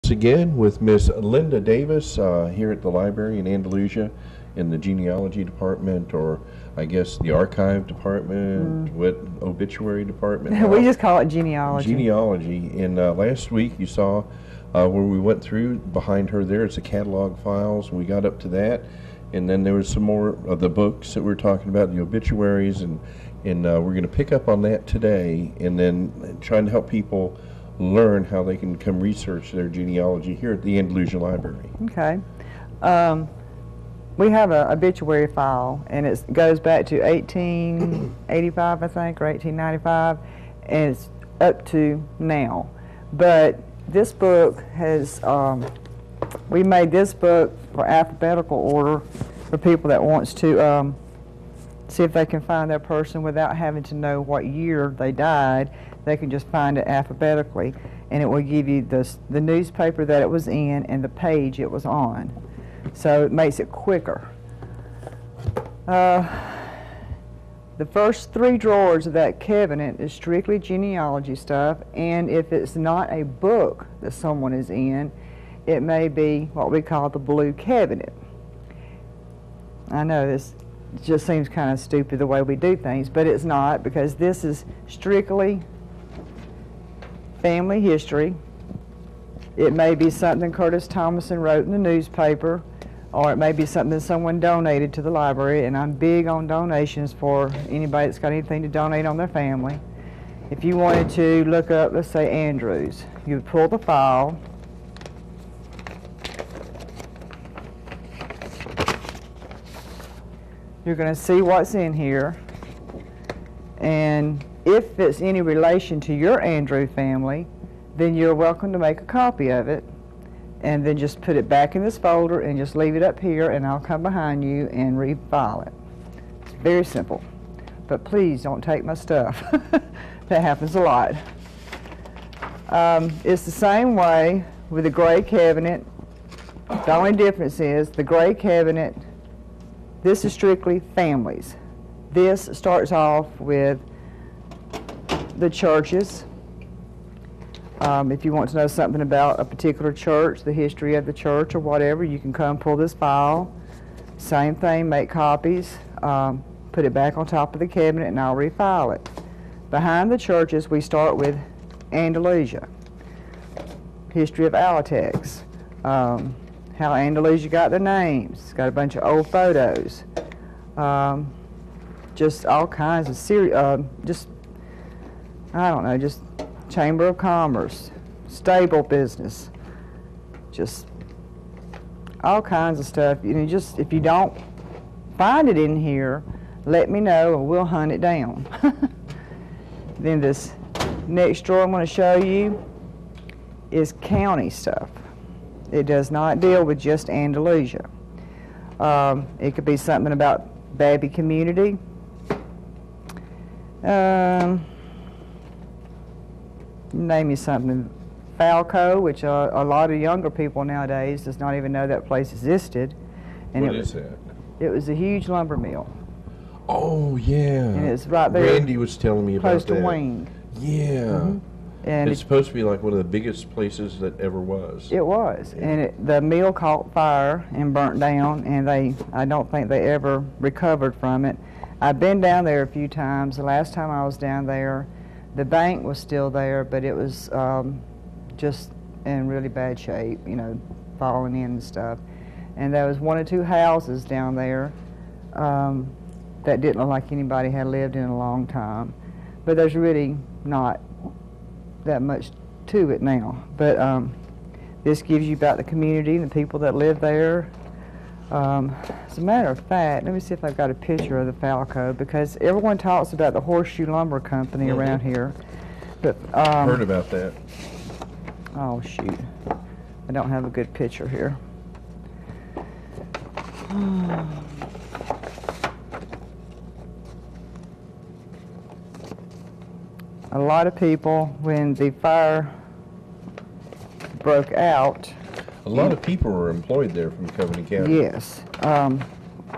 Again with Miss Linda Davis here at the library in Andalusia in the genealogy department, or I guess the archive department, what obituary department? We just call it genealogy. Genealogy. And last week you saw where we went through behind her there, it's the catalog files. We got up to that, and then there was some more of the books that we were talking about, the obituaries, and we're going to pick up on that today, and then trying to help people learn how they can come research their genealogy here at the Andalusia Library. Okay. We have an obituary file, and it goes back to 1885, I think, or 1895, and it's up to now. But this book has, we made this book for alphabetical order for people that wants to see if they can find their person without having to know what year they died. They can just find it alphabetically, and it will give you the newspaper that it was in and the page it was on. So it makes it quicker. The first 3 drawers of that cabinet is strictly genealogy stuff, and if it's not a book that someone is in, it may be what we call the blue cabinet. I know this just seems kind of stupid the way we do things, but it's not, because this is strictly family history. It may be something Curtis Thomason wrote in the newspaper, or it may be something someone donated to the library, and I'm big on donations for anybody that's got anything to donate on their family. If you wanted to look up, let's say, Andrews, you would pull the file, you're going to see what's in here, and if it's any relation to your Andrew family, then you're welcome to make a copy of it, and then just put it back in this folder and just leave it up here, and I'll come behind you and refile it. It's very simple. But please don't take my stuff. That happens a lot. It's the same way with the gray cabinet. The only difference is the gray cabinet, this is strictly families. This starts off with the churches. If you want to know something about a particular church, the history of the church or whatever, you can come pull this file. Same thing, make copies, put it back on top of the cabinet, and I'll refile it. Behind the churches, we start with Andalusia, history of Alatex, how Andalusia got their names. It's got a bunch of old photos, just all kinds of just I don't know, just Chamber of Commerce, stable business, just all kinds of stuff. You know, just if you don't find it in here, let me know and we'll hunt it down. Then this next drawer I'm going to show you is county stuff. It does not deal with just Andalusia. It could be something about Babby community. Name me something. Falco, which a lot of younger people nowadays does not even know that place existed. And what is that? It was a huge lumber mill. Oh, yeah. And it's right there. Randy was telling me about that. Close to Wayne. Yeah. And it's supposed to be like one of the biggest places that ever was. It was. Yeah. And the mill caught fire and burnt down, and I don't think they ever recovered from it. I've been down there a few times. The last time I was down there, the bank was still there, but it was just in really bad shape, you know, falling in and stuff. And there was 1 or 2 houses down there that didn't look like anybody had lived in a long time. But there's really not that much to it now. But this gives you about the community and the people that live there. As a matter of fact, let me see if I've got a picture of the Falco, because everyone talks about the Horseshoe Lumber Company around here. But heard about that. Oh shoot, I don't have a good picture here. A lot of people, when the fire broke out, a lot of people were employed there from Covey County. Yes.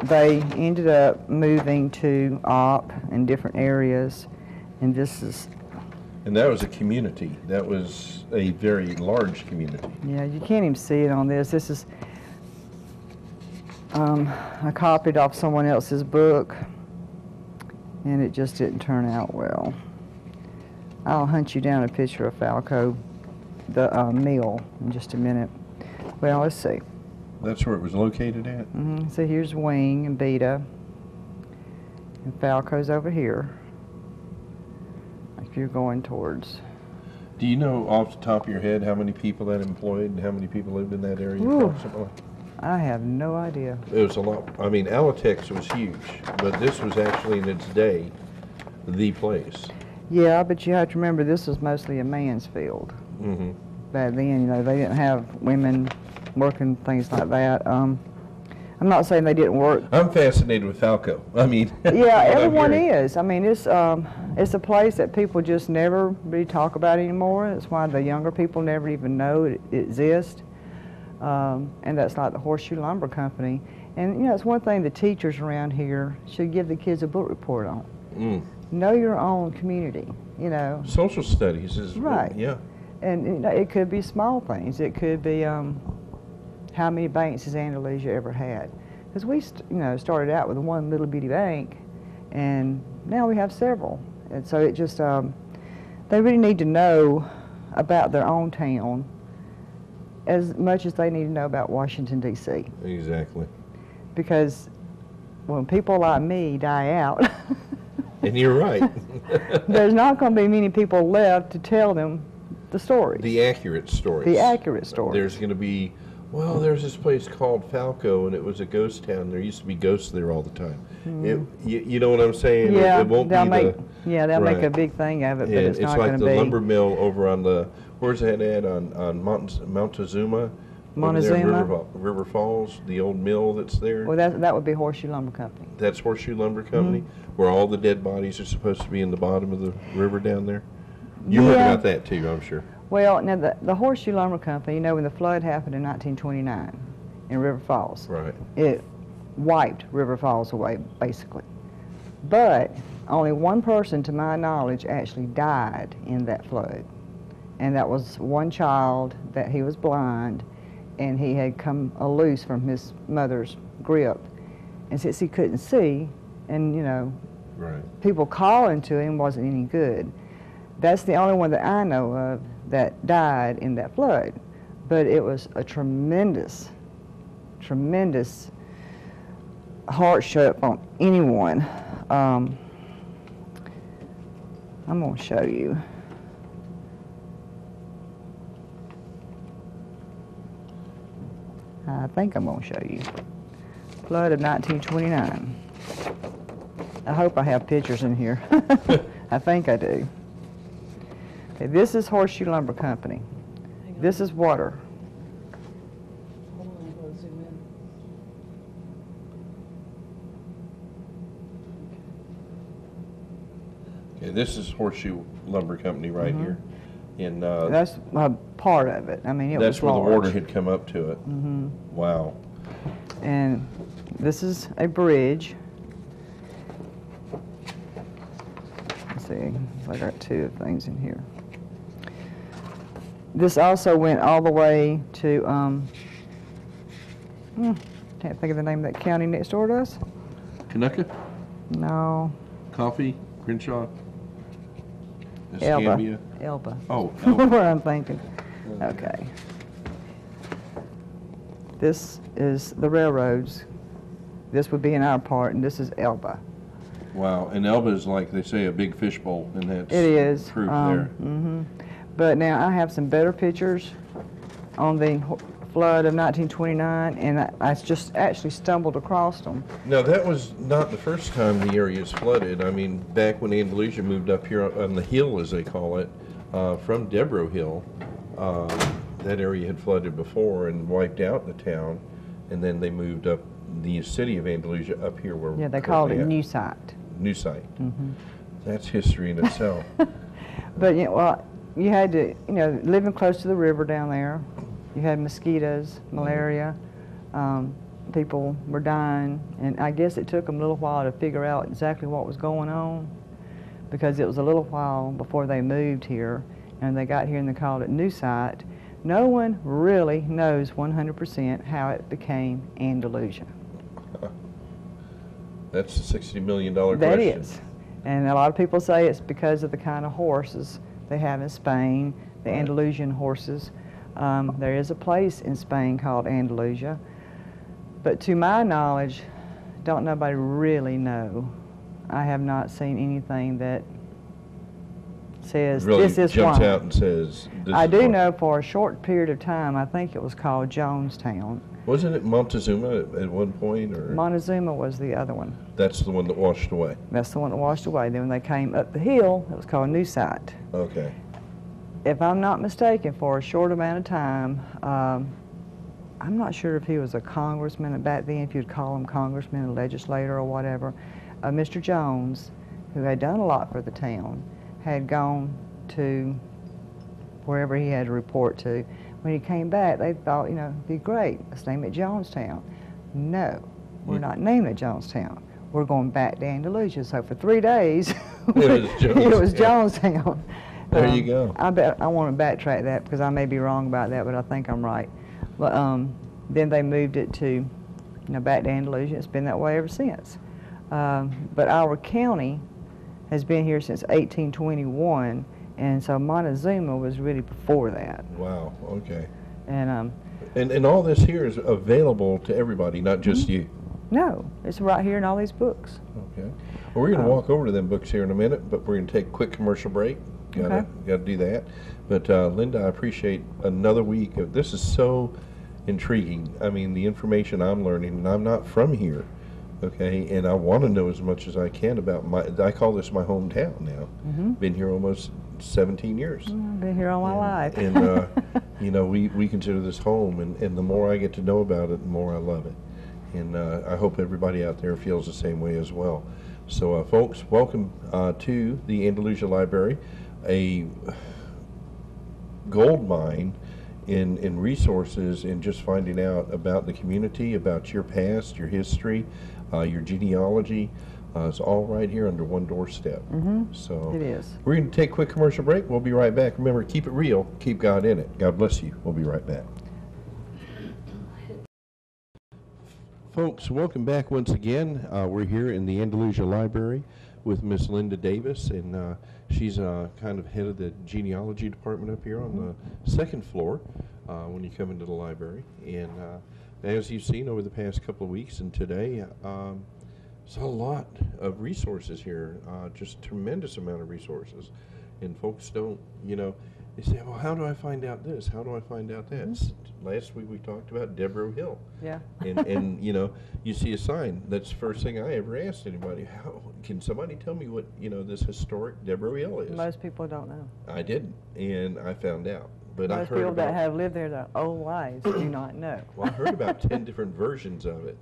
They ended up moving to Opp in different areas, and this is And that was a community. That was a very large community. Yeah, you can't even see it on this. This is, I copied off someone else's book, and it just didn't turn out well. I'll hunt you down a picture of Falco, the mill, in just a minute. Well, let's see. That's where it was located at? So here's Wing and Beta, and Falco's over here, if you're going towards. Do you know off the top of your head how many people that employed and how many people lived in that area Ooh. approximately? I have no idea. It was a lot. I mean, Alatex was huge, but this was actually in its day the place. Yeah, but you have to remember this was mostly a man's field. Mm-hmm. Back then, you know, they didn't have women working things like that. I'm not saying they didn't work. I'm fascinated with Falco. I mean, Yeah, everyone is. I mean, it's a place that people just never really talk about anymore. That's why the younger people never even know it exists. And that's like the Horseshoe Lumber Company. And, you know, it's one thing the teachers around here should give the kids a book report on. Know your own community, you know. Social studies is Right. Yeah. And you know, it could be small things. It could be how many banks has Andalusia ever had? Because we, started out with one little bitty bank, and now we have several. And so it just, they really need to know about their own town as much as they need to know about Washington, D.C. Exactly. Because when people like me die out, and you're right. there's not going to be many people left to tell them the stories. The accurate stories. The accurate stories. There's going to be, well, there's this place called Falco, and it was a ghost town. There used to be ghosts there all the time. You know what I'm saying? Yeah, it won't they'll be make, the, yeah, they'll right. make a big thing of it, but And it's not like going to the be. lumber mill over on the, where's that at? On Montezuma? Montezuma? River Falls, the old mill that's there. Well, that would be Horseshoe Lumber Company. That's Horseshoe Lumber Company, where all the dead bodies are supposed to be in the bottom of the river down there. You heard about that too, I'm sure. Well, now the Horseshoe Lumber Company, you know, when the flood happened in 1929 in River Falls, Right. it wiped River Falls away, basically. But only one person, to my knowledge, actually died in that flood. And that was one child that he was blind, and he had come loose from his mother's grip. And since he couldn't see, and, you know, Right. people calling to him wasn't any good. That's the only one that I know of that died in that flood. But it was a tremendous, tremendous hardship on anyone. I'm going to show you. I think I'm going to show you. Flood of 1929. I hope I have pictures in here. I think I do. Okay, this is Horseshoe Lumber Company. This is water. Hold on, I gotta zoom in. Okay, this is Horseshoe Lumber Company right here. And That's a part of it. I mean, it that's was where large. the water had come up to it. Wow. And this is a bridge. Let's see, I got two things in here. This also went all the way to, can't think of the name of that county next door to us. Kanaka? No, Coffee? Crenshaw? Elba. Escambia? Elba. Oh, Where I'm thinking. Okay. This is the railroads. This would be in our part, and this is Elba. wow. And Elba is like they say a big fishbowl, and that's It is. proof there. But now I have some better pictures on the flood of 1929, and I just actually stumbled across them. Now, that was not the first time the area is flooded. I mean, back when Andalusia moved up here on the hill, as they call it, from Debro Hill, that area had flooded before and wiped out the town, and then they moved up the city of Andalusia up here where Yeah, they called it New Site. New Site. That's history in itself. But well, you had to, living close to the river down there, you had mosquitoes, malaria, people were dying, and I guess it took them a little while to figure out exactly what was going on. because it was a little while before they moved here, and they got here and they called it New Site. No one really knows 100% how it became Andalusia. That's a $60 million question. That is. And a lot of people say it's because of the kind of horses they have in Spain, the Right. Andalusian horses. There is a place in Spain called Andalusia, but to my knowledge, don't nobody really know. I have not seen anything that says Really this is jumps why. out and says this I is do why. know for a short period of time, I think it was called Jonestown. Wasn't it Montezuma at one point, or Montezuma was the other one. that's the one that washed away? That's the one that washed away. Then when they came up the hill, it was called New Site. Okay. If I'm not mistaken, for a short amount of time, I'm not sure if he was a congressman back then, if you'd call him congressman, a legislator or whatever. Mr. Jones, who had done a lot for the town, had gone to wherever he had to report to. When he came back, they thought, it'd be great, let's name it Jonestown. No, we're not naming it Jonestown. We're going back to Andalusia. So for 3 days, It was it was Jonestown. Jonestown. There you go. I want to backtrack that because I may be wrong about that, but I think I'm right. But then they moved it to, back to Andalusia. It's been that way ever since. But our county has been here since 1821, and so Montezuma was really before that. Wow. Okay. And And all this here is available to everybody, not just you. no, it's right here in all these books. Okay. Well, we're going to walk over to them books here in a minute, but we're going to take a quick commercial break. Got to do that. But Linda, I appreciate another week of this. Is so intriguing. I mean, the information I'm learning, and I'm not from here. Okay, and I want to know as much as I can about I call this my hometown now. Been here almost 17 years. I've been here all my life. And we consider this home, and the more I get to know about it, the more I love it. And I hope everybody out there feels the same way as well. So, folks, welcome to the Andalusia Library, a gold mine in resources and just finding out about the community, about your past, your history, your genealogy. It's all right here under one doorstep. So It is. we're going to take a quick commercial break. We'll be right back. Remember, keep it real, keep God in it. God bless you. We'll be right back. Folks, welcome back once again. We're here in the Andalusia Library with Miss Linda Davis, and she's kind of head of the genealogy department up here on the second floor when you come into the library. And as you've seen over the past couple of weeks and today, there's a lot of resources here, just tremendous amount of resources. And folks don't, they say, well, how do I find out this? How do I find out that? Last week we talked about Deborah Hill. Yeah. And you see a sign. That's the first thing I ever asked anybody. How can somebody tell me what, this historic Deborah Hill is? Most people don't know. I didn't, and I found out. But I Most heard people that about, have lived there their whole lives do not know. well, I heard about 10 different versions of it.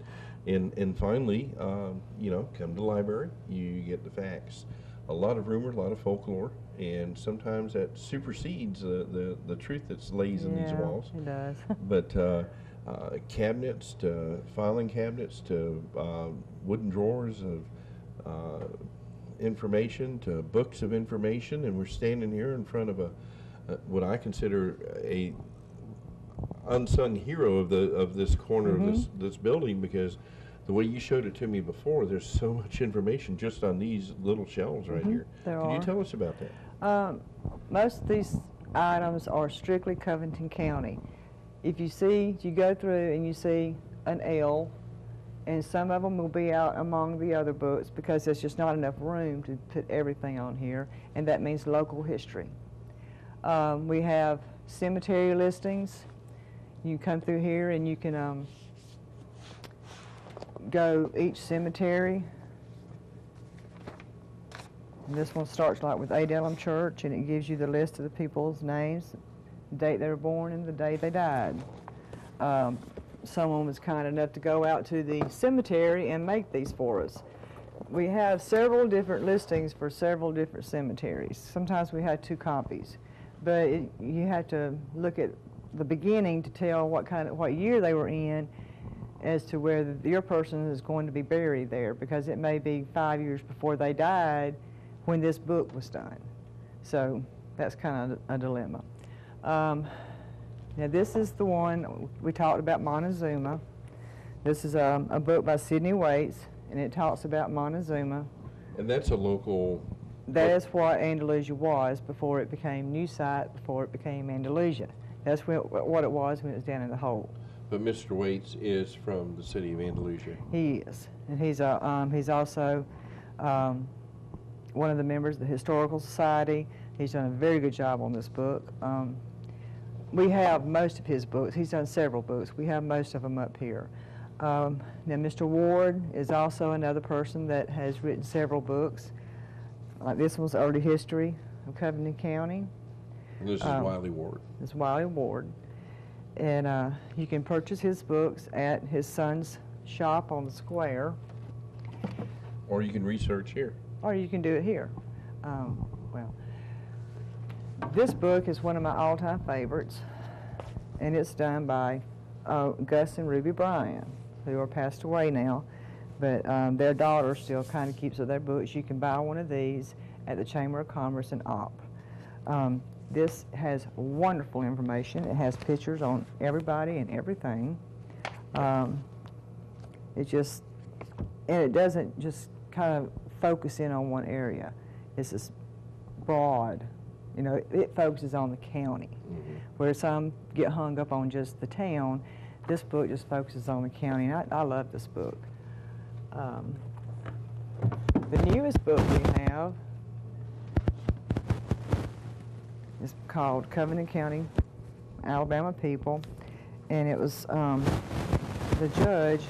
And finally, come to the library, you get the facts. A lot of rumor, a lot of folklore, and sometimes that supersedes the truth that lays in these walls. It does. But cabinets to filing cabinets to wooden drawers of information to books of information, and we're standing here in front of what I consider a unsung hero of this corner of this building, because the way you showed it to me before, there's so much information just on these little shelves right here. Can you tell us about that? Most of these items are strictly Covington County. If you go through and you see an L, and some of them will be out among the other books because there's just not enough room to put everything on here, and that means local history. We have cemetery listings. You come through here and you can go each cemetery. And this one starts like with Adellum Church, and it gives you the list of the people's names, the date they were born and the day they died. Someone was kind enough to go out to the cemetery and make these for us. We have several different listings for several different cemeteries. Sometimes we had 2 copies, but you have to look at the beginning to tell what year they were in, as to where your person is going to be buried there, because it may be 5 years before they died when this book was done. So that's kind of a dilemma. Now this is the one we talked about, Montezuma. This is a book by Sidney Waits, and it talks about Montezuma. And that's a local... That is what Andalusia was before it became New Site, before it became Andalusia. That's what it was when it was down in the hole. But Mr. Waits is from the city of Andalusia. He is, and he's also one of the members of the Historical Society. He's done a very good job on this book. We have most of his books. He's done several books. We have most of them up here. Now, Mr. Ward is also another person that has written several books. Like this one's Early History of Covington County. And this is Wiley Ward. It's Wiley Ward. And you can purchase his books at his son's shop on the square. Or you can research here. Or you can do it here. Well, this book is one of my all-time favorites, and it's done by Gus and Ruby Bryan, who are passed away now, but their daughter still kind of keeps their books. You can buy one of these at the Chamber of Commerce in Opp. This has wonderful information. It has pictures on everybody and everything. It doesn't just kind of focus in on one area. It's just broad. You know, it focuses on the county. Where some get hung up on just the town, this book just focuses on the county, and I love this book. The newest book we have is called Covington County, Alabama People, and it was the judge.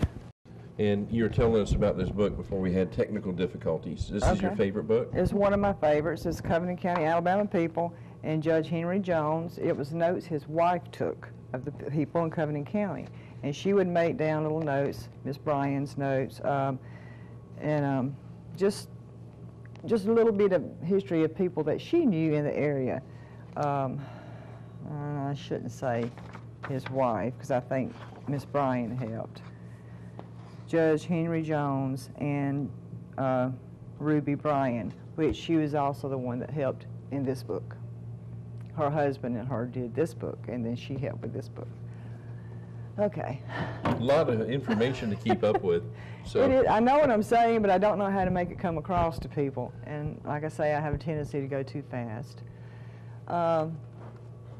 And you were telling us about this book before we had technical difficulties. This is your favorite book? It's one of my favorites. It's Covington County, Alabama People, and Judge Henry Jones. It was notes his wife took of the people in Covington County, and she would make down little notes, Miss Bryan's notes, and just a little bit of history of people that she knew in the area. I shouldn't say his wife, because I think Miss Bryan helped. Judge Henry Jones and Ruby Bryan, which she was also the one that helped in this book. Her husband and her did this book, and then she helped with this book. Okay. A lot of information to keep up with. So I know what I'm saying, but I don't know how to make it come across to people. And like I say, I have a tendency to go too fast.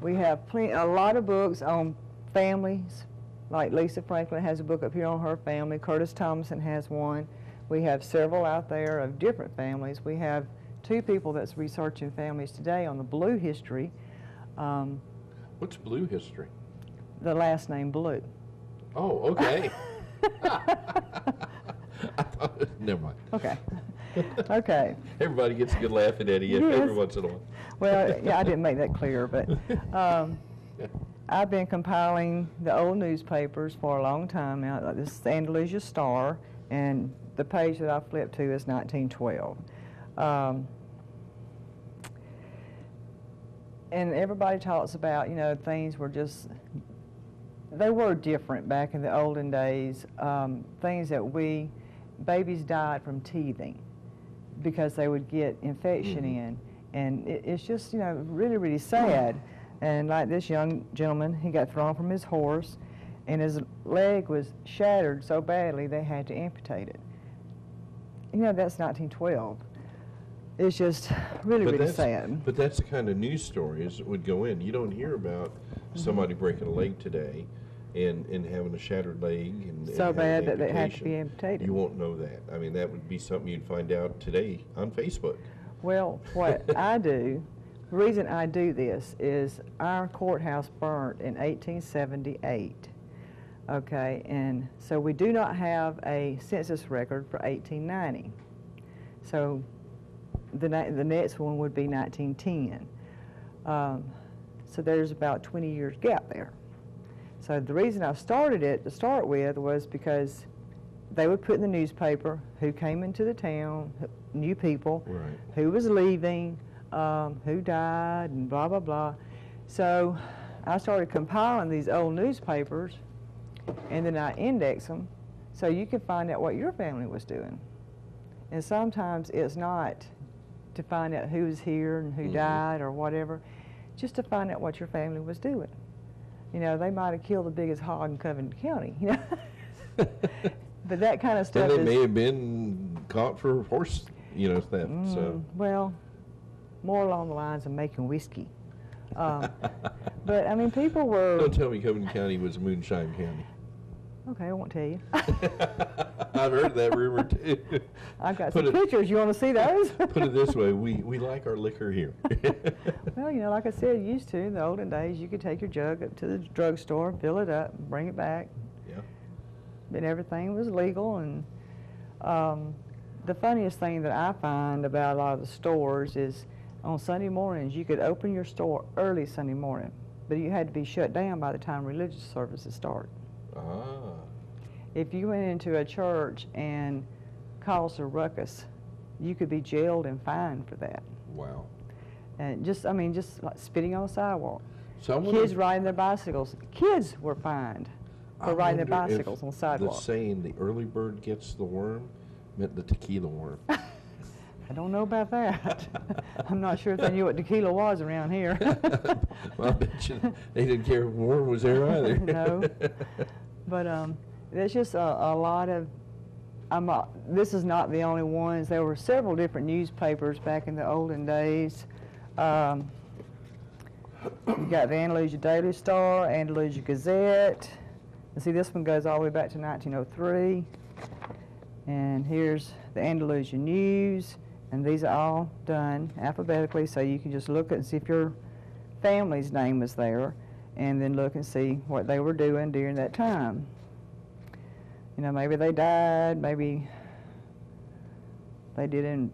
We have a lot of books on families. Like Lisa Franklin has a book up here on her family. Curtis Thomason has one. We have several out there of different families. We have two people that's researching families today on the Blue history. what's Blue history? The last name Blue. Oh, okay. I thought, never mind. Okay. Okay. Everybody gets a good laugh at Eddie every once in a while. Well, yeah, I didn't make that clear, but I've been compiling the old newspapers for a long time now. Like this is the Andalusia Star, and the page that I flipped to is 1912. And everybody talks about, you know, things were just, they were different back in the olden days. Things that babies died from teething because they would get infection in. And it's just, you know, really, really sad. And like this young gentleman, he got thrown from his horse, and his leg was shattered so badly they had to amputate it. You know, that's 1912. It's just really, really sad. But that's the kind of news stories that would go in. You don't hear about somebody breaking a leg today and having a shattered leg and so bad that they had to be amputated. You won't know that. I mean, that would be something you'd find out today on Facebook. Well, what I do, the reason I do this is our courthouse burnt in 1878. Okay, and so we do not have a census record for 1890. So the next one would be 1910. So there's about 20 years gap there. So the reason I started it to start with was because they would put in the newspaper who came into the town, new people, right, who was leaving, who died, and blah, blah, blah. So I started compiling these old newspapers, and then I index them so you can find out what your family was doing. And sometimes it's not to find out who was here and who died or whatever, just to find out what your family was doing. You know, they might have killed the biggest hog in Covington County, you know. But that kind of stuff And they may have been caught for horse, you know, theft. So well, more along the lines of making whiskey. But I mean, people were. don't tell me Covington County was a moonshine county. Okay, I won't tell you. I've heard that rumor too. I've got some pictures. You want to see those? Put it this way, we like our liquor here. Well, you know, like I said, used to in the olden days, you could take your jug up to the drugstore, fill it up, bring it back. Yeah. And everything was legal. And the funniest thing that I find about a lot of the stores is on Sunday mornings, you could open your store early Sunday morning, but you had to be shut down by the time religious services start. Ah. If you went into a church and caused a ruckus, you could be jailed and fined for that. Wow. And just like spitting on the sidewalk. So Kids riding their bicycles. Kids were fined for riding their bicycles on the sidewalk. The saying, the early bird gets the worm, meant the tequila worm. I don't know about that. I'm not sure if they knew what tequila was around here. Well, I bet you they didn't care if worm was there either. No. But there's just a lot of, this is not the only ones. There were several different newspapers back in the olden days. You got the Andalusia Daily Star, Andalusia Gazette. And see, this one goes all the way back to 1903. And here's the Andalusia News. And these are all done alphabetically, so you can just look and see if your family's name was there, and then look and see what they were doing during that time. You know, maybe they died, maybe they did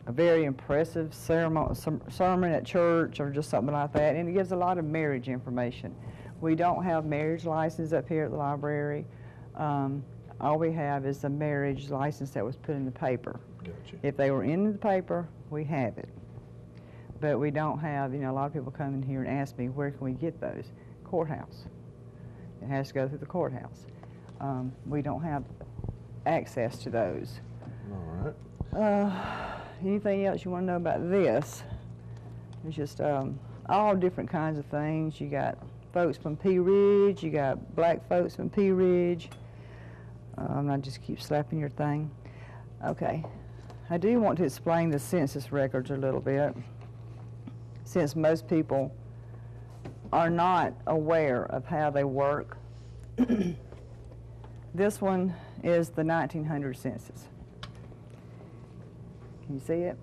a very impressive sermon at church or just something like that, and it gives a lot of marriage information. We don't have marriage license up here at the library. All we have is a marriage license that was put in the paper. Gotcha. If they were in the paper, we have it. But we don't have, you know, a lot of people come in here and ask me, where can we get those? Courthouse. It has to go through the courthouse. We don't have access to those. All right. Anything else you want to know about this? It's just all different kinds of things. You got folks from Pea Ridge, you got black folks from Pea Ridge. I just keep slapping your thing. Okay. I do want to explain the census records a little bit, since most people are not aware of how they work. This one is the 1900 census. Can you see it?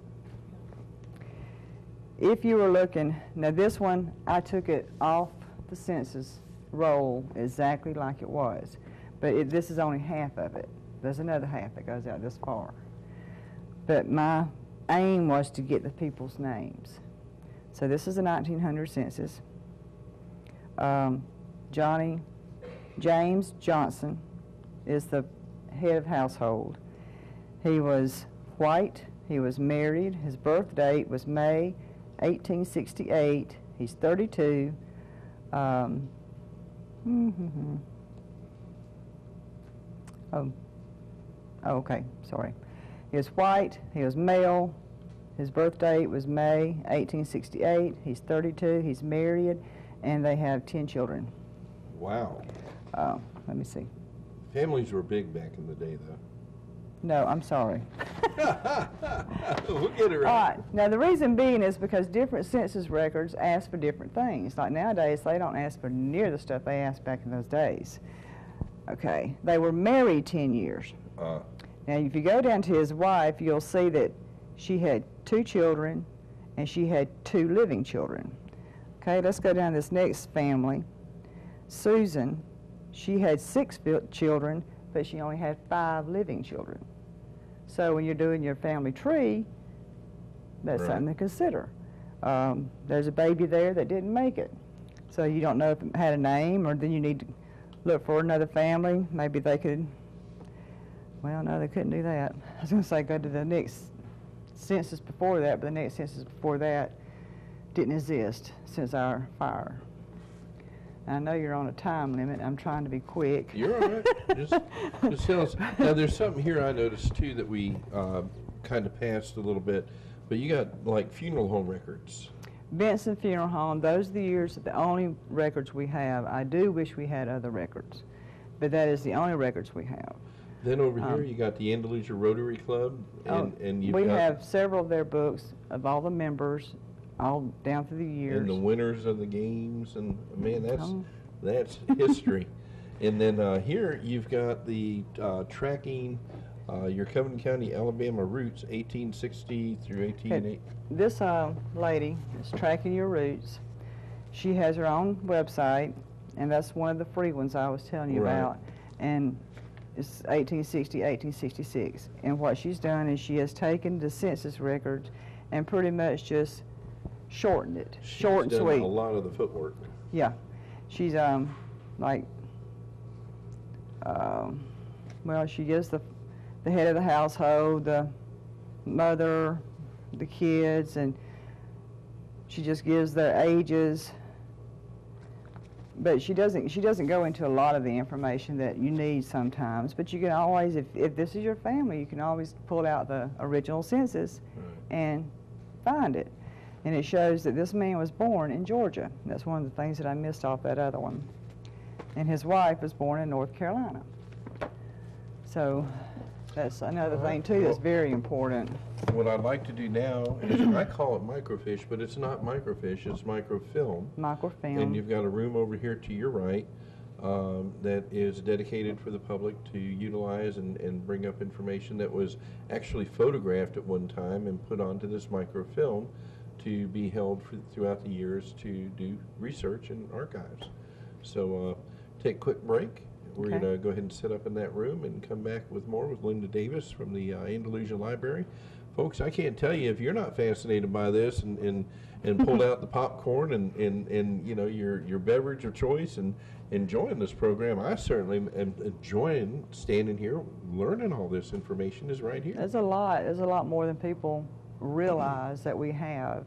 If you were looking, now this one, I took it off the census roll exactly like it was, but this is only half of it. There's another half that goes out this far. But my aim was to get the people's names. So this is the 1900 census. James Johnson is the head of household. He was white, he was married, his birth date was May 1868, he's 32. Okay, sorry. He was white, he was male, his birth date was May 1868, he's 32, he's married, and they have 10 children. Wow. Let me see. Families were big back in the day, though. No, I'm sorry. We'll get it right. All right. Now, the reason being is because different census records ask for different things. Like nowadays, they don't ask for near the stuff they asked back in those days. Okay. They were married 10 years. Now, if you go down to his wife, you'll see that she had 2 children and she had 2 living children. Okay, let's go down to this next family. Susan, she had 6 children, but she only had 5 living children. So when you're doing your family tree, that's something to consider. There's a baby there that didn't make it. So you don't know if it had a name, or then you need to look for another family. Maybe they could, well, no, they couldn't do that. I was going to say go to the next census before that, but the next census before that didn't exist since our fire. I know you're on a time limit. I'm trying to be quick. You're all right. Just tell us. Now, there's something here I noticed, too, that we kind of passed a little bit. But you got like funeral home records. Benson Funeral Home, those are the years, the only records we have. I do wish we had other records, but that is the only records we have. Then over here you got the Andalusia Rotary Club, and you've we got have several of their books of all the members, all down through the years. and the winners of the games, and man, Oh. that's history. And then here you've got the tracking your Covington County, Alabama roots, 1860 through 1880. This lady is tracking your roots. She has her own website, and that's one of the free ones I was telling you Right. about. And it's 1860, 1866. And what she's done is she has taken the census records and pretty much just shortened it, short and She's done sweet. a lot of the footwork. Yeah, she's like, well, she gives the head of the household, the mother, the kids, and she just gives their ages. But she doesn't go into a lot of the information that you need sometimes. But you can always, if this is your family, you can always pull out the original census and find it. And it shows that this man was born in Georgia. That's one of the things that I missed off that other one. And his wife was born in North Carolina. So that's another thing too that's very important. What I'd like to do now is, I call it microfiche, but it's not microfiche, it's microfilm. Microfilm. And you've got a room over here to your right that is dedicated for the public to utilize and bring up information that was actually photographed at one time and put onto this microfilm to be held throughout the years to do research and archives. So take a quick break. We're Okay. going to go ahead and set up in that room and come back with more with Linda Davis from the Andalusia Library. Folks, I can't tell you if you're not fascinated by this and pulled out the popcorn and you know your beverage of choice and enjoying this program. I certainly am enjoying standing here, learning all this information is right here. There's a lot more than people realize that we have.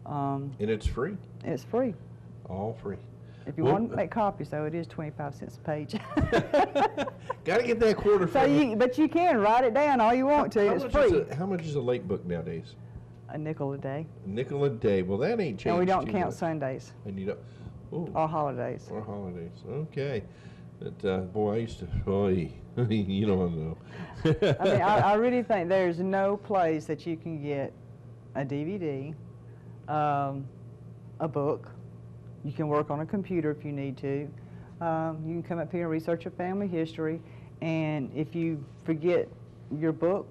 And it's free, It's free. all free. If you Well, want to make copies, though, it is 25 cents a page. Got to get that quarter So from but you can write it down all you want to. It's free. How much is a late book nowadays? A nickel a day. A nickel a day. Well, that ain't changed. And we don't too count much. Sundays And you don't. Ooh. or holidays. Or holidays. Okay. But boy, I used to. Boy, you don't know. I mean, I really think there's no place that you can get a DVD, a book. You can work on a computer if you need to. You can come up here and research your family history. And if you forget your book,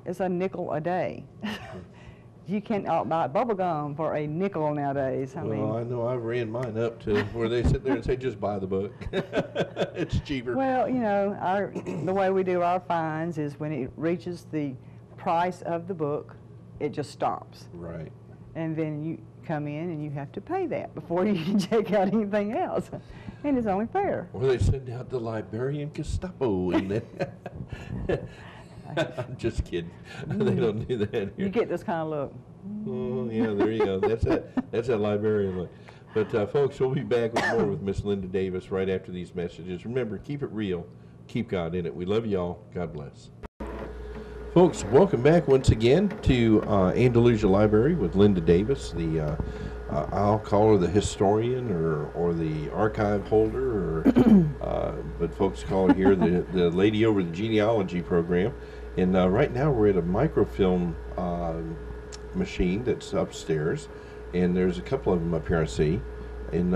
it's a nickel a day. You can't buy bubble gum for a nickel nowadays. I mean, I know I've ran mine up to where they sit there and say, just buy the book. It's cheaper. well, you know, the way we do our fines is when it reaches the price of the book, it just stops. Right. And then you come in and you have to pay that before you can check out anything else. And it's only fair. Or they send out the librarian Gestapo. And I'm just kidding. They don't do that here. You get this kind of look. Oh, yeah, there you go. That's that librarian look. But folks, we'll be back with more with Miss Linda Davis right after these messages. Remember, keep it real. Keep God in it. We love you all. God bless. Folks, welcome back once again to Andalusia Library with Linda Davis, the I'll call her the historian or the archive holder, or but folks call her here the lady over the genealogy program. And right now we're at a microfilm machine that's upstairs, and there's a couple of them up here I see. And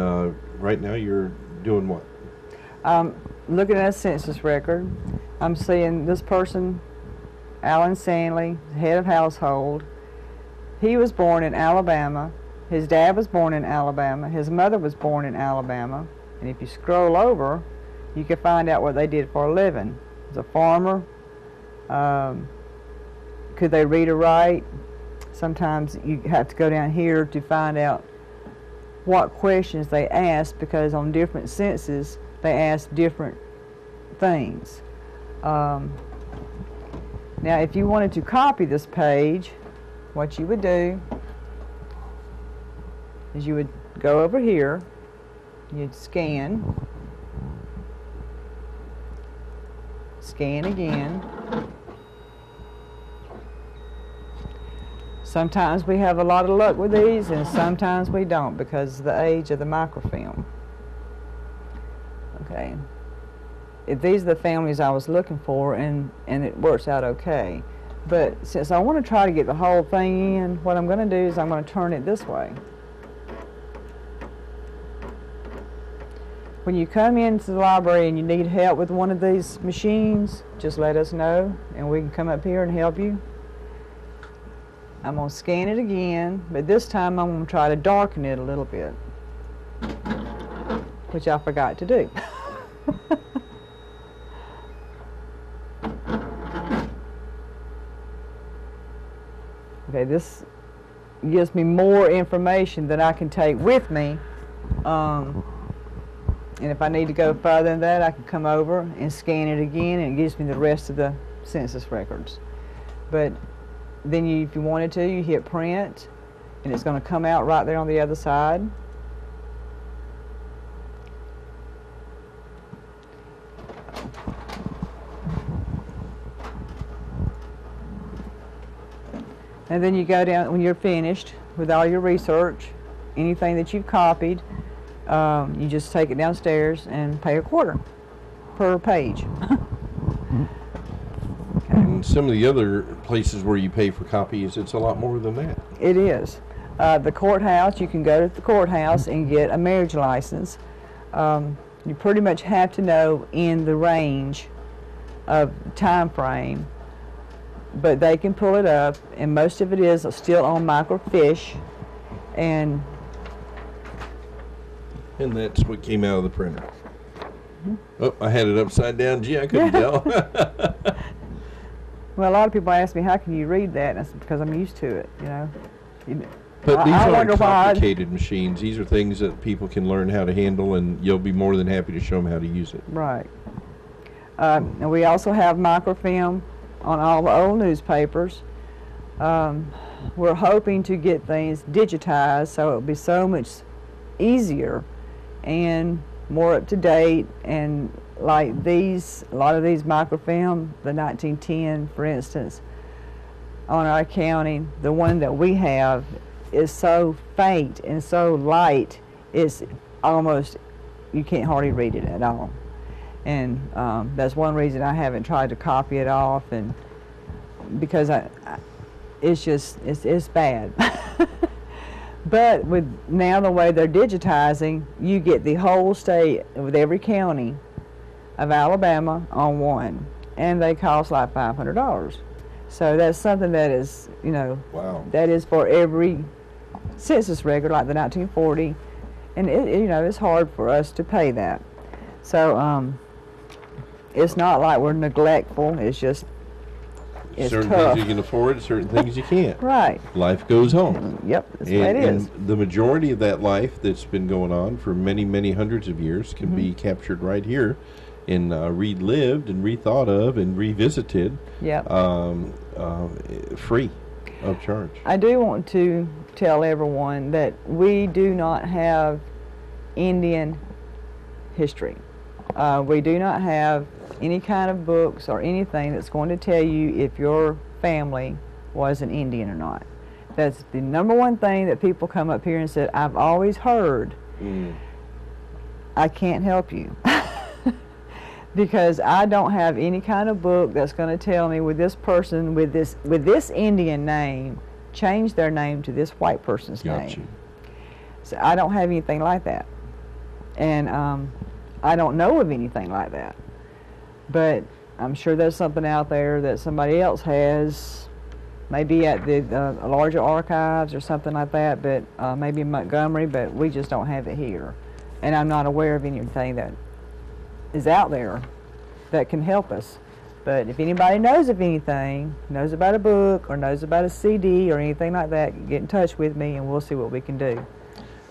right now you're doing what? Looking at a census record, I'm seeing this person, Alan Sandley, head of household. He was born in Alabama. His dad was born in Alabama. His mother was born in Alabama. And if you scroll over, you can find out what they did for a living. As a farmer, could they read or write? Sometimes you have to go down here to find out what questions they asked, because on different censuses they ask different things. Now, if you wanted to copy this page, what you would do is you would go over here, you'd scan again, Sometimes we have a lot of luck with these, and sometimes we don't because of the age of the microfilm. Okay. If these are the families I was looking for, and it works out okay. But since I want to try to get the whole thing in, what I'm going to do is I'm going to turn it this way. When you come into the library and you need help with one of these machines, just let us know and we can come up here and help you. I'm going to scan it again, but this time I'm going to try to darken it a little bit, which I forgot to do. Okay, this gives me more information that I can take with me. And if I need to go further than that, I can come over and scan it again, and it gives me the rest of the census records. But then if you wanted to, you hit print, and it's going to come out right there on the other side. And then you go down, when you're finished with all your research, anything that you've copied, you just take it downstairs and pay $0.25 per page. Okay. And some of the other places where you pay for copies, it's a lot more than that. It is. The courthouse, you can go to the courthouse and get a marriage license. You pretty much have to know in the range of time frame, but they can pull it up, and most of it is still on microfiche, and that's what came out of the printer. Oh, I had it upside down. Gee, I couldn't tell. well, a lot of people ask me, how can you read that? And I said, because I'm used to it, you know. But these aren't wonder why complicated machines. These are things that people can learn how to handle, and you'll be more than happy to show them how to use it. Right. And we also have microfilm on all the old newspapers. We're hoping to get things digitized so it'll be so much easier and more up to date, and like these, a lot of these microfilm, the 1910 for instance, on our county, the one that we have is so faint and so light, it's almost, you can't hardly read it at all. And that's one reason I haven't tried to copy it off, and because it's just, it's bad. But with now the way they're digitizing, you get the whole state with every county of Alabama on one, and they cost like $500. So that's something that is, you know, wow, that is for every census record, like the 1940, and you know, it's hard for us to pay that. So it's not like we're neglectful. It's just, it's certain tough. things you can afford, certain things you can't. Right. Life goes on. Yep, that's the way it is. And the majority of that life that's been going on for many, many hundreds of years can be captured right here and relived and rethought of and revisited. Yep. Free of charge. I do want to tell everyone that we do not have Indian history. We do not have any kind of books or anything that's going to tell you if your family was an Indian or not. That's the number one thing that people come up here and said, I've always heard. I can't help you. Because I don't have any kind of book that's going to tell me with this person with this Indian name, change their name to this white person's name. So I don't have anything like that. And I don't know of anything like that. But I'm sure there's something out there that somebody else has, maybe at the larger archives or something like that, but maybe in Montgomery, but we just don't have it here. And I'm not aware of anything that is out there that can help us. But if anybody knows of anything, knows about a book or knows about a CD or anything like that, get in touch with me and we'll see what we can do.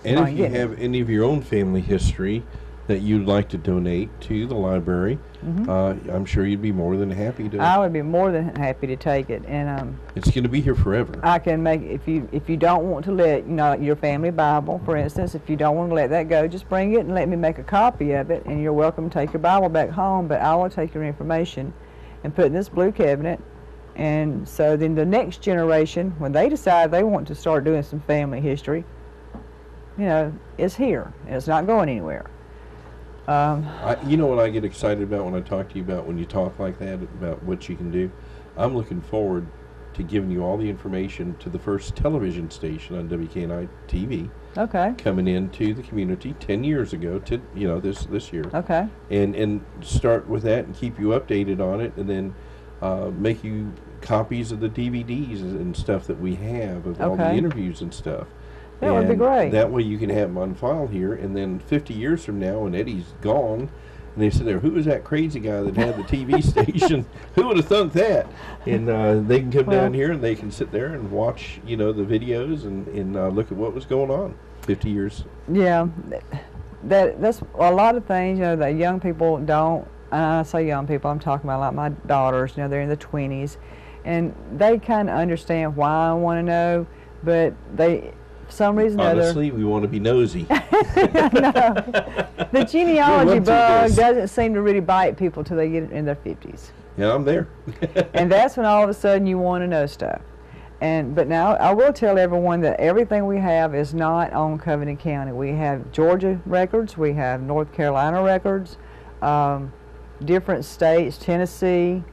And if you have any of your own family history that you'd like to donate to the library, I'm sure you'd be more than happy to. I would be more than happy to take it, and it's going to be here forever. I can make, if you don't want to let, you know, your family Bible, for instance, if you don't want to let that go, just bring it and let me make a copy of it, and you're welcome to take your Bible back home. But I will take your information and put it in this blue cabinet, And so then the next generation, when they decide they want to start doing some family history, you know, it's here. And it's not going anywhere. You know what I get excited about when I talk to you about when you talk like that about what you can do? I'm looking forward to giving you all the information to the first television station on WKNI TV. Okay. Coming into the community 10 years ago to, you know, this year. Okay. And start with that and keep you updated on it, and then make you copies of the DVDs and stuff that we have of all the Okay. interviews and stuff. That would be great. That way you can have them on file here, and then 50 years from now when Eddie's gone, and they sit there, who was that crazy guy that had the TV station? Who would have thunk that? And they can come down here and they can sit there and watch, you know, the videos and look at what was going on 50 years. Yeah, that's a lot of things, you know, that young people don't. And I say young people, I'm talking about like my daughters, you know, they're in the 20s, and they kind of understand why I want to know, but they, for some reason or other. Honestly, we want to be nosy. No, the genealogy We'll bug doesn't seem to really bite people till they get in their 50s. Yeah, I'm there. And that's when all of a sudden you want to know stuff. But now I will tell everyone that everything we have is not on Covington County. We have Georgia records, we have North Carolina records, different states, Tennessee,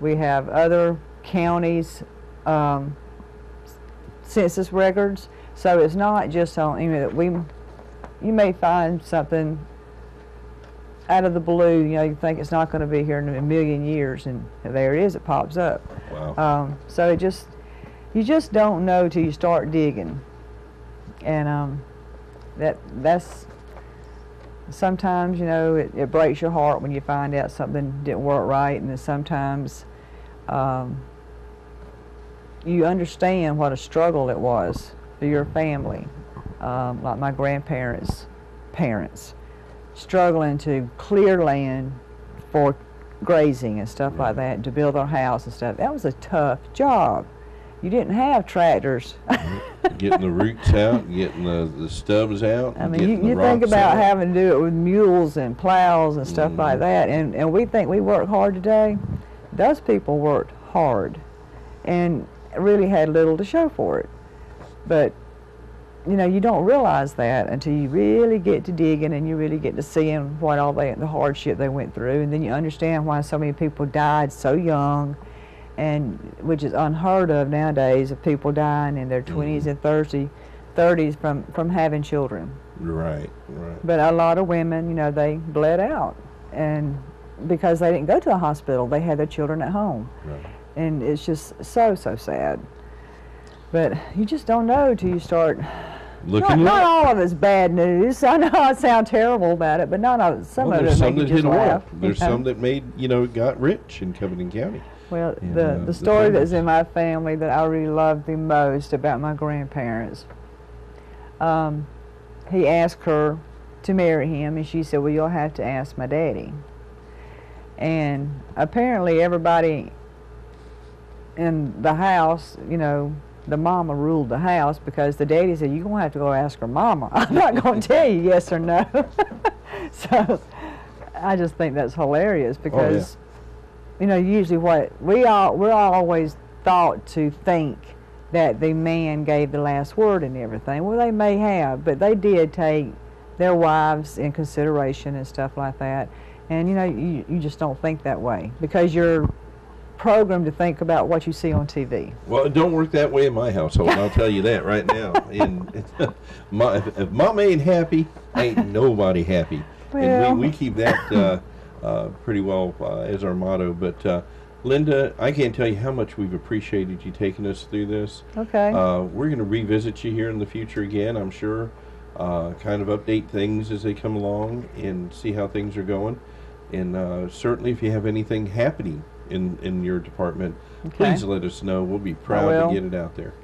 we have other counties, census records. So it's not just on, you know, that you may find something out of the blue, you know, you think it's not going to be here in a million years, and there it is, it pops up. Wow. So you just don't know till you start digging. And that's sometimes, you know, it breaks your heart when you find out something didn't work right, and then sometimes you understand what a struggle it was for your family, like my grandparents' parents, struggling to clear land for grazing and stuff like that, and to build their house and stuff. That was a tough job. You didn't have tractors. Getting the roots out, getting the stubs out. I mean, you think about having to do it with mules and plows and stuff like that, and we think we work hard today. Those people worked hard and really had little to show for it. But, you know, you don't realize that until you really get to digging and you really get to seeing what all the hardship they went through, and then you understand why so many people died so young, and which is unheard of nowadays, of people dying in their 20s and 30s from having children. Right, right. But a lot of women, you know, they bled out, and because they didn't go to a hospital, they had their children at home. Right. And it's just so sad. But you just don't know till you start. Not all of it's bad news. I know I sound terrible about it, but not all. Some of it make you just laugh. There's some that made, you know, got rich in Covington County. Well, the story that's in my family that I really love the most about my grandparents, he asked her to marry him, and she said, well, you'll have to ask my daddy. And apparently everybody in the house, you know, the mama ruled the house, because the daddy said, you're going to have to go ask her mama. I'm not going to tell you yes or no. So I just think that's hilarious, because you know, usually we're always thought to think that the man gave the last word and everything. Well, they may have, but they did take their wives in consideration and stuff like that. And you know, you just don't think that way, because you're programmed to think about what you see on TV. Well, it don't work that way in my household, I'll tell you that right now. And if Mama ain't happy, ain't nobody happy. Well, and we keep that pretty well as our motto. But Linda, I can't tell you how much we've appreciated you taking us through this. Okay. We're going to revisit you here in the future again, I'm sure. Kind of update things as they come along and see how things are going. And certainly if you have anything happening in your department, please let us know. We'll be proud to get it out there.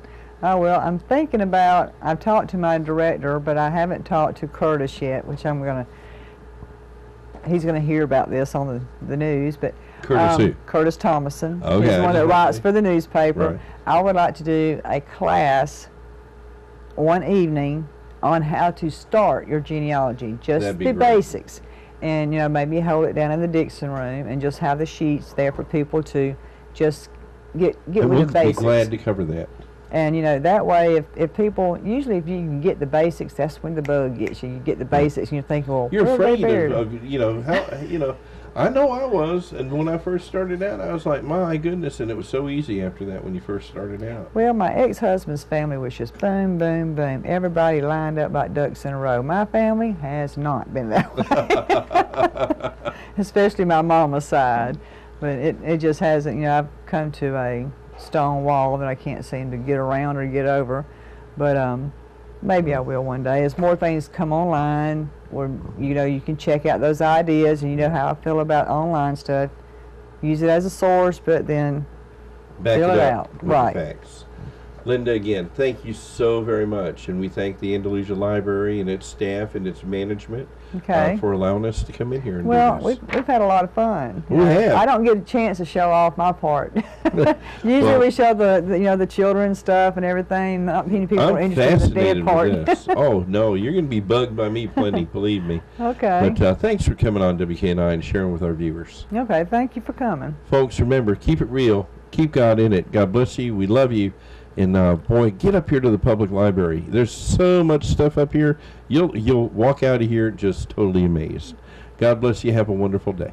I will. I'm thinking about, I've talked to my director, but I haven't talked to Curtis yet, which he's going to hear about this on the news. But Curtis who? Curtis Thomason. Okay. He's the one that writes for the newspaper. Right. I would like to do a class one evening on how to start your genealogy, just the basics. And, you know, maybe hold it down in the Dixon room and just have the sheets there for people to just get And with we'll the be basics. glad to cover that. And, you know, that way, if people, usually if you can get the basics, that's when the bug gets you. You get the basics, and you're thinking, well, You're where are they afraid buried? of, you know, how, you know, I know I was, and when I first started out, I was like, my goodness, and it was so easy after that when you first started out. Well, my ex-husband's family was just boom, boom, boom. Everybody lined up like ducks in a row. My family has not been that way, especially my mama's side. But it just hasn't, you know, I've come to a stone wall that I can't seem to get around or get over. But maybe I will one day. As more things come online, where, you know, you can check out those ideas, and you know how I feel about online stuff. Use it as a source, but then Back fill it it up out. with the Right. facts. Linda, again, thank you so very much, and we thank the Andalusia Library and its staff and its management Okay. for allowing us to come in here and Well, do this. we've had a lot of fun. You We know, have. I don't get a chance to show off my part. Usually Well, we show the you know, the children's stuff and everything. Not many people are I'm interested in the fascinated dead part. with this. Oh, no, you're going to be bugged by me plenty, believe me. Okay. But thanks for coming on WKNI and sharing with our viewers. Okay, thank you for coming. Folks, remember, keep it real. Keep God in it. God bless you. We love you. And boy, get up here to the public library. There's so much stuff up here. You'll walk out of here just totally amazed. God bless you. Have a wonderful day.